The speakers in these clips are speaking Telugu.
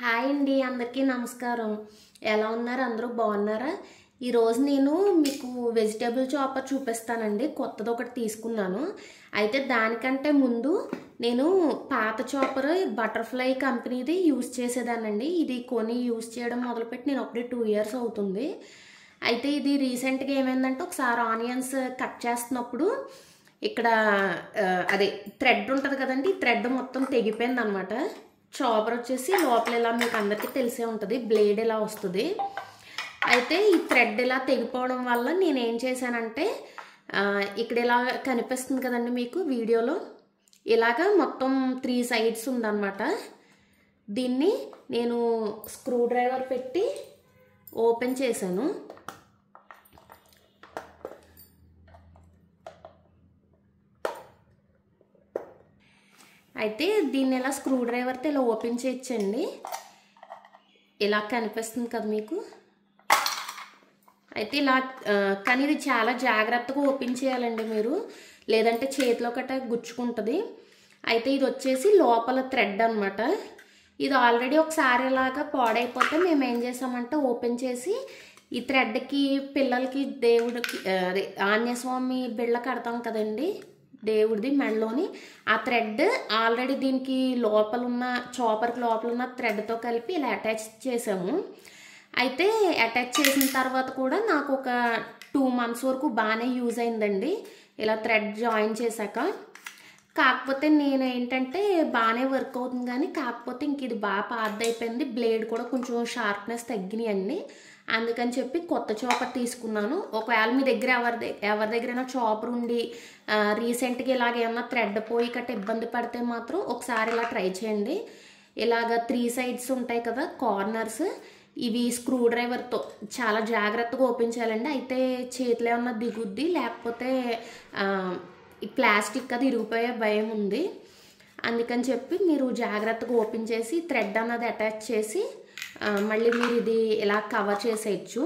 హాయ్ అండి, అందరికీ నమస్కారం. ఎలా ఉన్నారు? అందరూ బాగున్నారా? ఈరోజు నేను మీకు వెజిటేబుల్ చాపర్ చూపిస్తానండి. కొత్తది ఒకటి తీసుకున్నాను. అయితే దానికంటే ముందు నేను పాత చాపర్ బటర్ఫ్లై కంపెనీది యూజ్ చేసేదానండి. ఇది కొని యూజ్ చేయడం మొదలుపెట్టి నేను ఒకటి 2 ఇయర్స్ అవుతుంది. అయితే ఇది రీసెంట్గా ఏమైందంటే ఒకసారి ఆనియన్స్ కట్ చేస్తున్నప్పుడు ఇక్కడ అదే థ్రెడ్ ఉంటుంది కదండి, ఈ థ్రెడ్ మొత్తం తెగిపోయింది అనమాట. చాపర్ వచ్చేసి లోపల ఇలా మీకు అందరికీ తెలిసే ఉంటుంది, బ్లేడ్ ఇలా వస్తుంది. అయితే ఈ థ్రెడ్ ఇలా తెగిపోవడం వల్ల నేను ఏం చేశానంటే ఇక్కడ ఇలా కనిపిస్తుంది కదండి మీకు వీడియోలో, ఇలాగా మొత్తం 3 సైడ్స్ ఉందన్నమాట. దీన్ని నేను స్క్రూ డ్రైవర్ పెట్టి ఓపెన్ చేశాను. అయితే దీన్ని ఇలా స్క్రూ డ్రైవర్తో ఇలా ఓపెన్ చేయొచ్చండి. ఇలా కనిపిస్తుంది కదా మీకు. అయితే ఇలా కానీ ఇది చాలా జాగ్రత్తగా ఓపెన్ చేయాలండి మీరు, లేదంటే చేతిలో కట్ట గుచ్చుకుంటుంది. అయితే ఇది వచ్చేసి లోపల థ్రెడ్ అనమాట. ఇది ఆల్రెడీ ఒకసారి ఇలాగా పాడైపోతే మేము ఏం చేసామంటే ఓపెన్ చేసి ఈ థ్రెడ్కి పిల్లలకి దేవుడికి అదే ఆంజనేయస్వామి బిళ్ళ కడతాం కదండి, దేవుడిది మెడలోని, ఆ థ్రెడ్ ఆల్రెడీ దీనికి లోపల ఉన్న చాపర్కి లోపల ఉన్న థ్రెడ్తో కలిపి ఇలా అటాచ్ చేసాము. అయితే అటాచ్ చేసిన తర్వాత కూడా నాకు ఒక 2 మంత్స్ వరకు బాగానే యూజ్ అయిందండి ఇలా థ్రెడ్ జాయిన్ చేశాక. కాకపోతే నేను ఏంటంటే బాగానే వర్క్ అవుతుంది, కానీ కాకపోతే ఇంక ఇది బాగా పాతదైపోయింది, బ్లేడ్ కూడా కొంచెం షార్ప్నెస్ తగ్గినాయండి. అందుకని చెప్పి కొత్త చాపర్ తీసుకున్నాను. ఒకవేళ మీ దగ్గర ఎవరి దగ్గరైనా చాపర్ ఉండి రీసెంట్గా ఇలాగ ఏమన్నా థ్రెడ్ పోయి కట్ట ఇబ్బంది పడితే మాత్రం ఒకసారి ఇలా ట్రై చేయండి. ఇలాగ 3 సైడ్స్ ఉంటాయి కదా కార్నర్స్, ఇవి స్క్రూ డ్రైవర్తో చాలా జాగ్రత్తగా ఓపెన్ చేయాలండి. అయితే చేతిలో ఏమన్నా దిగుద్ది, లేకపోతే ఈ ప్లాస్టిక్ అది ఇరిగిపోయే భయం ఉంది. అందుకని చెప్పి మీరు జాగ్రత్తగా ఓపెన్ చేసి థ్రెడ్ అన్నది అటాచ్ చేసి మళ్ళీ మీరు ఇది ఇలా కవర్ చేసేయచ్చు.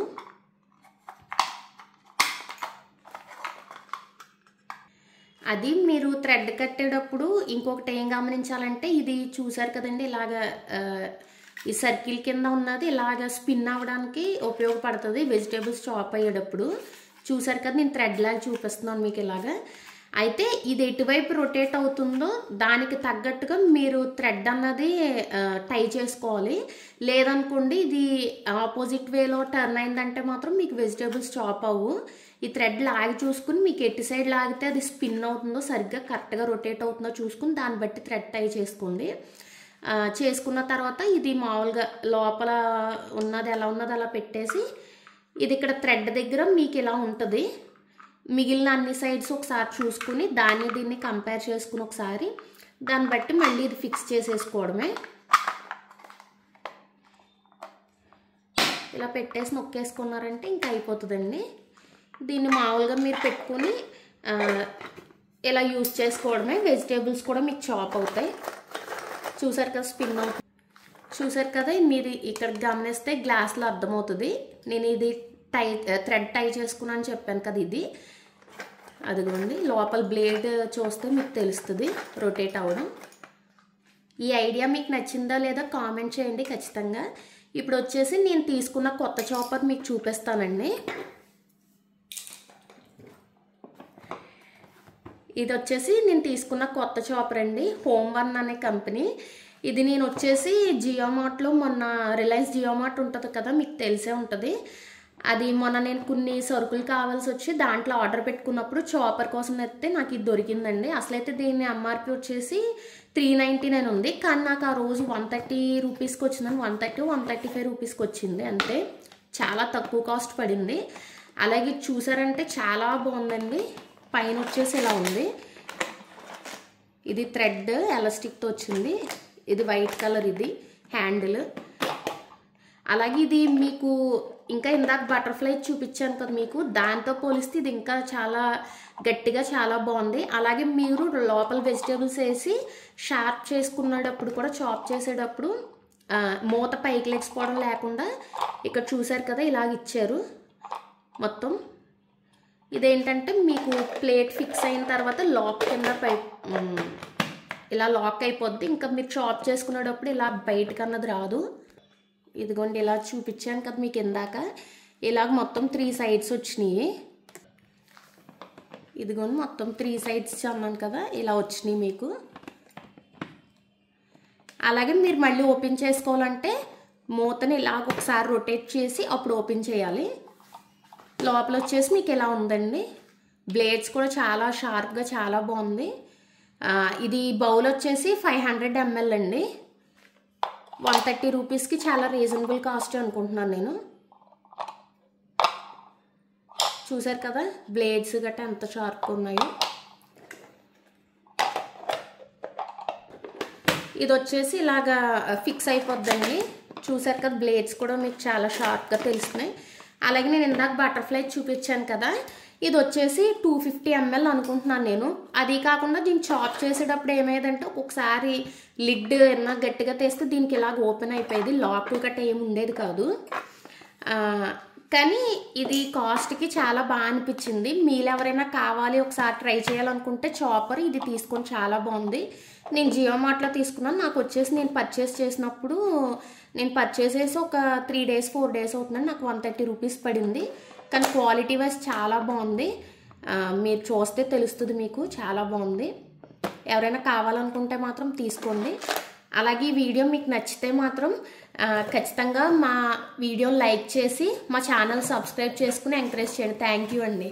అది మీరు థ్రెడ్ కట్టేటప్పుడు ఇంకొకటి ఏం గమనించాలంటే, ఇది చూసారు కదండి ఇలాగా ఈ సర్కిల్ కింద ఉన్నది ఇలాగ స్పిన్ అవ్వడానికి ఉపయోగపడుతుంది వెజిటేబుల్స్ చాప్ అయ్యేటప్పుడు. చూసారు కదా, నేను థ్రెడ్ లాగా చూపిస్తున్నాను మీకు ఇలాగా. అయితే ఇది ఎటువైపు రొటేట్ అవుతుందో దానికి తగ్గట్టుగా మీరు థ్రెడ్ అన్నది టై చేసుకోవాలి. లేదనుకోండి ఇది ఆపోజిట్ వేలో టర్న్ అయిందంటే మాత్రం మీకు వెజిటేబుల్స్ చాప్ అవ్వు. ఈ థ్రెడ్ లాగి చూసుకుని మీకు ఎటు సైడ్ లాగితే అది స్పిన్ అవుతుందో, సరిగ్గా కరెక్ట్గా రొటేట్ అవుతుందో చూసుకుని దాన్ని బట్టి థ్రెడ్ టై చేసుకోండి. చేసుకున్న తర్వాత ఇది మామూలుగా లోపల ఉన్నది ఎలా ఉన్నది అలా పెట్టేసి, ఇది ఇక్కడ థ్రెడ్ దగ్గర మీకు ఇలా ఉంటుంది. మిగిలిన అన్ని సైడ్స్ ఒకసారి చూసుకుని దీన్ని కంపేర్ చేసుకుని ఒకసారి దాన్ని బట్టి మళ్ళీ ఇది ఫిక్స్ చేసేసుకోవడమే. ఇలా పెట్టేసి నొక్కేసుకున్నారంటే ఇంకా అయిపోతుందండి. దీన్ని మామూలుగా మీరు పెట్టుకుని ఇలా యూజ్ చేసుకోవడమే. వెజిటేబుల్స్ కూడా మీకు చాప్ అవుతాయి. చూసారు కదా స్పిన్ అవుతుంది. చూసారు కదా, మీరు ఇక్కడ గమనిస్తే గ్లాస్లో అర్థమవుతుంది. నేను ఇది థ్రెడ్ టై చేసుకున్నాను చెప్పాను కదా, ఇది అదిగోండి లోపల బ్లేడ్ చూస్తే మీకు తెలుస్తుంది రొటేట్ అవ్వడం. ఈ ఐడియా మీకు నచ్చిందా లేదా కామెంట్ చేయండి ఖచ్చితంగా. ఇప్పుడు వచ్చేసి నేను తీసుకున్న కొత్త చాపర్ మీకు చూపిస్తానండి. ఇది వచ్చేసి నేను తీసుకున్న కొత్త చాపర్ అండి, హోమ్ వన్ అనే కంపెనీ. ఇది నేను వచ్చేసి జియో మార్ట్లో మొన్న రిలయన్స్ జియో మార్ట్ ఉంటుంది కదా, మీకు తెలిసే ఉంటుంది. అది మొన్న నేను కొన్ని సరుకులు కావాల్సి వచ్చి దాంట్లో ఆర్డర్ పెట్టుకున్నప్పుడు చాపర్ కోసం అయితే నాకు ఇది దొరికిందండి. అసలైతే దీని ఎంఆర్పి వచ్చేసి 399 ఉంది, కానీ నాకు ఆ రోజు 130 రూపీస్కి వచ్చిందని 135 రూపీస్కి వచ్చింది అంతే. చాలా తక్కువ కాస్ట్ పడింది. అలాగే చూసారంటే చాలా బాగుందండి. పైన వచ్చేసి ఇలా ఉంది, ఇది థ్రెడ్ ఎలాస్టిక్తో వచ్చింది. ఇది వైట్ కలర్, ఇది హ్యాండిల్. అలాగే ఇది మీకు ఇంకా ఇందాక బటర్ఫ్లై చూపించాను కదా మీకు, దాంతో పోలిస్తే ఇది ఇంకా చాలా గట్టిగా చాలా బాగుంది. అలాగే మీరు లోపల వెజిటేబుల్స్ వేసి షార్ప్ చేసుకునేటప్పుడు కూడా చాప్ చేసేటప్పుడు మూత పైకి లేచిపోవడం లేకుండా ఇక్కడ చూసారు కదా ఇలాగ ఇచ్చారు మొత్తం. ఇదేంటంటే మీకు ప్లేట్ ఫిక్స్ అయిన తర్వాత లాక్ కింద ఇలా లాక్ అయిపోద్ది. ఇంకా మీరు చాప్ చేసుకునేటప్పుడు ఇలా బయటకు అన్నది రాదు. ఇదిగోండి ఇలా చూపించాను కదా మీకు ఇందాక, ఇలాగ మొత్తం 3 సైడ్స్ వచ్చినాయి. ఇదిగోండి మొత్తం 3 సైడ్స్ అన్నాను కదా, ఇలా వచ్చినాయి మీకు. అలాగే మీరు మళ్ళీ ఓపెన్ చేసుకోవాలంటే మూతని ఇలాగ ఒకసారి రొటేట్ చేసి అప్పుడు ఓపెన్ చేయాలి. లోపల వచ్చేసి మీకు ఇలా ఉందండి. బ్లేడ్స్ కూడా చాలా షార్ప్గా చాలా బాగుంది. ఇది బౌల్ వచ్చేసి 500 ml అండి. 130 రూపీస్కి చాలా రీజనబుల్ కాస్ట్ అనుకుంటున్నాను నేను. చూసారు కదా బ్లేడ్స్ గట్రా ఎంత షార్ప్గా ఉన్నాయో. ఇది వచ్చేసి ఇలాగా ఫిక్స్ అయిపోద్దండి. చూసారు కదా బ్లేడ్స్ కూడా మీకు చాలా షార్ప్గా తెలుస్తున్నాయి. అలాగే నేను ఇందాక బటర్ఫ్లై చూపించాను కదా, ఇది వచ్చేసి 250 ml అనుకుంటున్నాను నేను. అది కాకుండా దీన్ని చాప్ చేసేటప్పుడు ఏమయ్యేదంటే ఒక్కొక్కసారి లిడ్ ఏమన్నా గట్టిగా తెస్తే దీనికి ఇలాగ ఓపెన్ అయిపోయేది, లాక్ గట్ట ఏమి ఉండేది కాదు. కానీ ఇది కాస్ట్కి చాలా బాగా అనిపించింది. మీరు ఎవరైనా కావాలి ఒకసారి ట్రై చేయాలనుకుంటే చాపర్ ఇది తీసుకొని చాలా బాగుంది. నేను జియో మార్ట్లో తీసుకున్నాను. నాకు వచ్చేసి నేను పర్చేస్ చేసినప్పుడు నేను పర్చేస్ చేసి ఒక 3 days 4 days అవుతుందని నాకు 130 రూపీస్ పడింది. కానీ క్వాలిటీ వైజ్ చాలా బాగుంది. మీరు చూస్తే తెలుస్తుంది మీకు, చాలా బాగుంది. ఎవరైనా కావాలనుకుంటే మాత్రం తీసుకోండి. అలాగే ఈ వీడియో మీకు నచ్చితే మాత్రం ఖచ్చితంగా మా వీడియోని లైక్ చేసి మా ఛానల్ సబ్స్క్రైబ్ చేసుకుని ఎంకరేజ్ చేయండి. థ్యాంక్ యూ అండి.